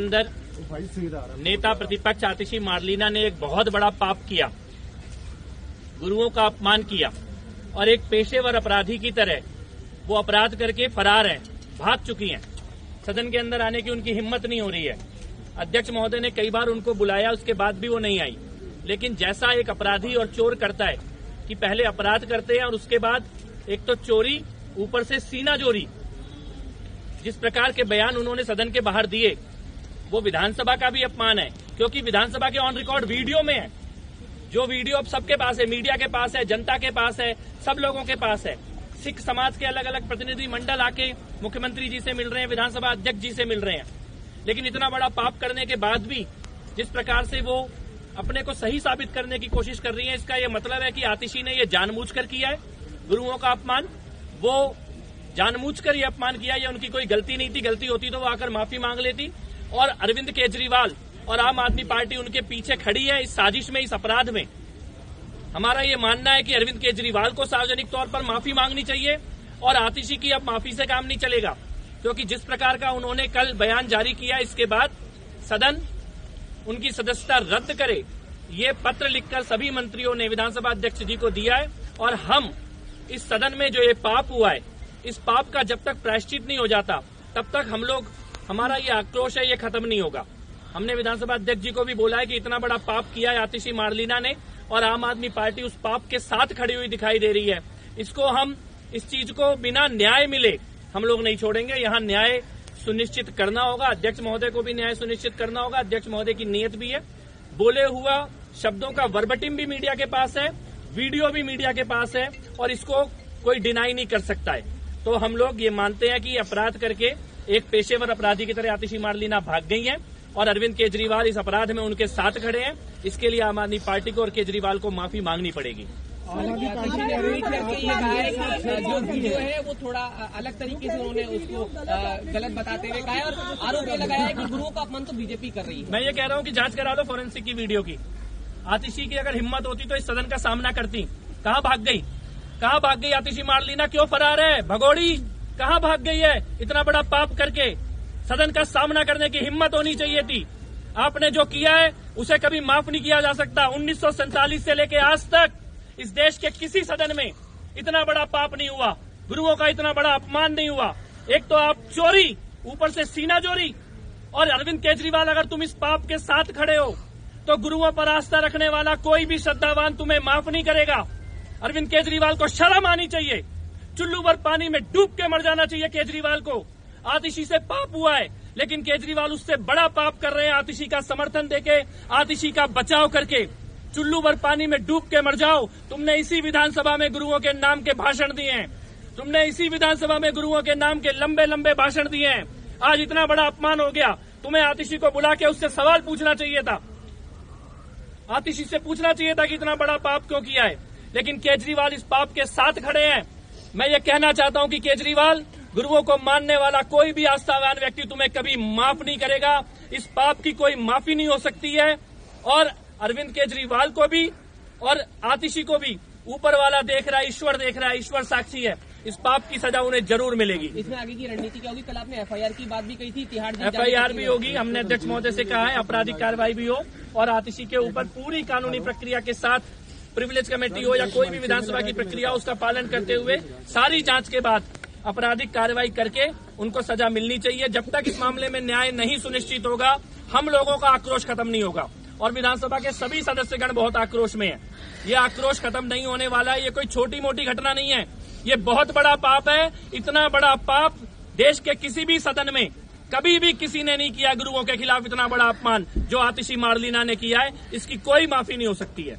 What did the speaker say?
अंदर नेता प्रतिपक्ष आतिशी मारलीना ने एक बहुत बड़ा पाप किया, गुरुओं का अपमान किया और एक पेशेवर अपराधी की तरह वो अपराध करके फरार हैं, भाग चुकी हैं। सदन के अंदर आने की उनकी हिम्मत नहीं हो रही है। अध्यक्ष महोदय ने कई बार उनको बुलाया, उसके बाद भी वो नहीं आई। लेकिन जैसा एक अपराधी और चोर करता है कि पहले अपराध करते हैं और उसके बाद एक तो चोरी, ऊपर से सीना जोरी, जिस प्रकार के बयान उन्होंने सदन के बाहर दिए वो विधानसभा का भी अपमान है, क्योंकि विधानसभा के ऑन रिकॉर्ड वीडियो में है। जो वीडियो अब सबके पास है, मीडिया के पास है, जनता के पास है, सब लोगों के पास है। सिख समाज के अलग अलग प्रतिनिधि मंडल आके मुख्यमंत्री जी से मिल रहे हैं, विधानसभा अध्यक्ष जी से मिल रहे हैं। लेकिन इतना बड़ा पाप करने के बाद भी जिस प्रकार से वो अपने को सही साबित करने की कोशिश कर रही है, इसका ये मतलब है कि आतिशी ने ये जानबूझकर किया है गुरुओं का अपमान। वो जानबूझकर ये अपमान किया, ये उनकी कोई गलती नहीं थी। गलती होती तो वो आकर माफी मांग लेती। और अरविंद केजरीवाल और आम आदमी पार्टी उनके पीछे खड़ी है इस साजिश में, इस अपराध में। हमारा ये मानना है कि अरविंद केजरीवाल को सार्वजनिक तौर पर माफी मांगनी चाहिए और आतिशी की अब माफी से काम नहीं चलेगा, क्योंकि जिस प्रकार का उन्होंने कल बयान जारी किया, इसके बाद सदन उनकी सदस्यता रद्द करे, ये पत्र लिखकर सभी मंत्रियों ने विधानसभा अध्यक्ष जी को दिया है। और हम इस सदन में जो ये पाप हुआ है, इस पाप का जब तक प्रायश्चित नहीं हो जाता तब तक हमारा ये आक्रोश है, ये खत्म नहीं होगा। हमने विधानसभा अध्यक्ष जी को भी बोला है कि इतना बड़ा पाप किया है आतिशी मारलीना ने और आम आदमी पार्टी उस पाप के साथ खड़ी हुई दिखाई दे रही है। इस चीज को बिना न्याय मिले हम लोग नहीं छोड़ेंगे। यहाँ न्याय सुनिश्चित करना होगा, अध्यक्ष महोदय को भी न्याय सुनिश्चित करना होगा। अध्यक्ष महोदय की नीयत भी है। बोले हुआ शब्दों का वर्बटिम भी मीडिया के पास है, वीडियो भी मीडिया के पास है और इसको कोई डिनाई नहीं कर सकता है। तो हम लोग ये मानते हैं कि अपराध करके एक पेशेवर अपराधी की तरह आतिशी मारलीना भाग गई है और अरविंद केजरीवाल इस अपराध में उनके साथ खड़े हैं। इसके लिए आम आदमी पार्टी को और केजरीवाल को माफी मांगनी पड़ेगी। जो वीडियो है वो थोड़ा अलग तरीके से उन्होंने उसको गलत बताते हुए कहा है और आरोप ये लगाया है कि गुरुओं का अपमान तो बीजेपी कर रही है। मैं ये कह रहा हूँ कि जांच करा दो फॉरेंसिक की वीडियो की। आतिशी की अगर हिम्मत होती तो इस सदन का सामना करती। कहाँ भाग गई? कहाँ भाग गई आतिशी मारलीना? क्यों फरार है? भगोड़ी कहाँ भाग गई है? इतना बड़ा पाप करके सदन का सामना करने की हिम्मत होनी चाहिए थी। आपने जो किया है उसे कभी माफ नहीं किया जा सकता। 1947 से लेके आज तक इस देश के किसी सदन में इतना बड़ा पाप नहीं हुआ, गुरुओं का इतना बड़ा अपमान नहीं हुआ। एक तो आप चोरी, ऊपर से सीना चोरी। और अरविंद केजरीवाल, अगर तुम इस पाप के साथ खड़े हो तो गुरुओं पर आस्था रखने वाला कोई भी श्रद्धावान तुम्हें माफ नहीं करेगा। अरविंद केजरीवाल को शर्म आनी चाहिए। चुल्लू भर पानी में डूब के मर जाना चाहिए केजरीवाल को। आतिशी से पाप हुआ है, लेकिन केजरीवाल उससे बड़ा पाप कर रहे हैं। आतिशी का समर्थन देके, आतिशी का बचाव करके चुल्लू भर पानी में डूब के मर जाओ। तुमने इसी विधानसभा में गुरुओं के नाम के भाषण दिए हैं। तुमने इसी विधानसभा में गुरुओं के नाम के लंबे लंबे भाषण दिए हैं। आज इतना बड़ा अपमान हो गया, तुम्हें आतिशी को बुला के उससे सवाल पूछना चाहिए था। आतिशी से पूछना चाहिए था कि इतना बड़ा पाप क्यों किया है। लेकिन केजरीवाल इस पाप के साथ खड़े हैं। मैं ये कहना चाहता हूं कि केजरीवाल, गुरुओं को मानने वाला कोई भी आस्थावान व्यक्ति तुम्हें कभी माफ नहीं करेगा। इस पाप की कोई माफी नहीं हो सकती है। और अरविंद केजरीवाल को भी और आतिशी को भी ऊपर वाला देख रहा है, ईश्वर देख रहा है, ईश्वर साक्षी है। इस पाप की सजा उन्हें जरूर मिलेगी। इसमें आगे की रणनीति क्या होगी? कल आपने एफआईआर की बात भी कही थी, तिहाड़ एफआईआर भी होगी। हमने अध्यक्ष महोदय से कहा है आपराधिक कार्रवाई भी हो और आतिशी के ऊपर पूरी कानूनी प्रक्रिया के साथ, प्रिविलेज कमेटी हो या कोई भी विधानसभा की प्रक्रिया, उसका पालन करते हुए सारी जांच के बाद आपराधिक कार्रवाई करके उनको सजा मिलनी चाहिए। जब तक इस मामले में न्याय नहीं सुनिश्चित होगा, हम लोगों का आक्रोश खत्म नहीं होगा। और विधानसभा के सभी सदस्यगण बहुत आक्रोश में हैं। ये आक्रोश खत्म नहीं होने वाला है। ये कोई छोटी मोटी घटना नहीं है, ये बहुत बड़ा पाप है। इतना बड़ा पाप देश के किसी भी सदन में कभी भी किसी ने नहीं किया। गुरुओं के खिलाफ इतना बड़ा अपमान जो आतिशी मारलीना ने किया है, इसकी कोई माफी नहीं हो सकती है।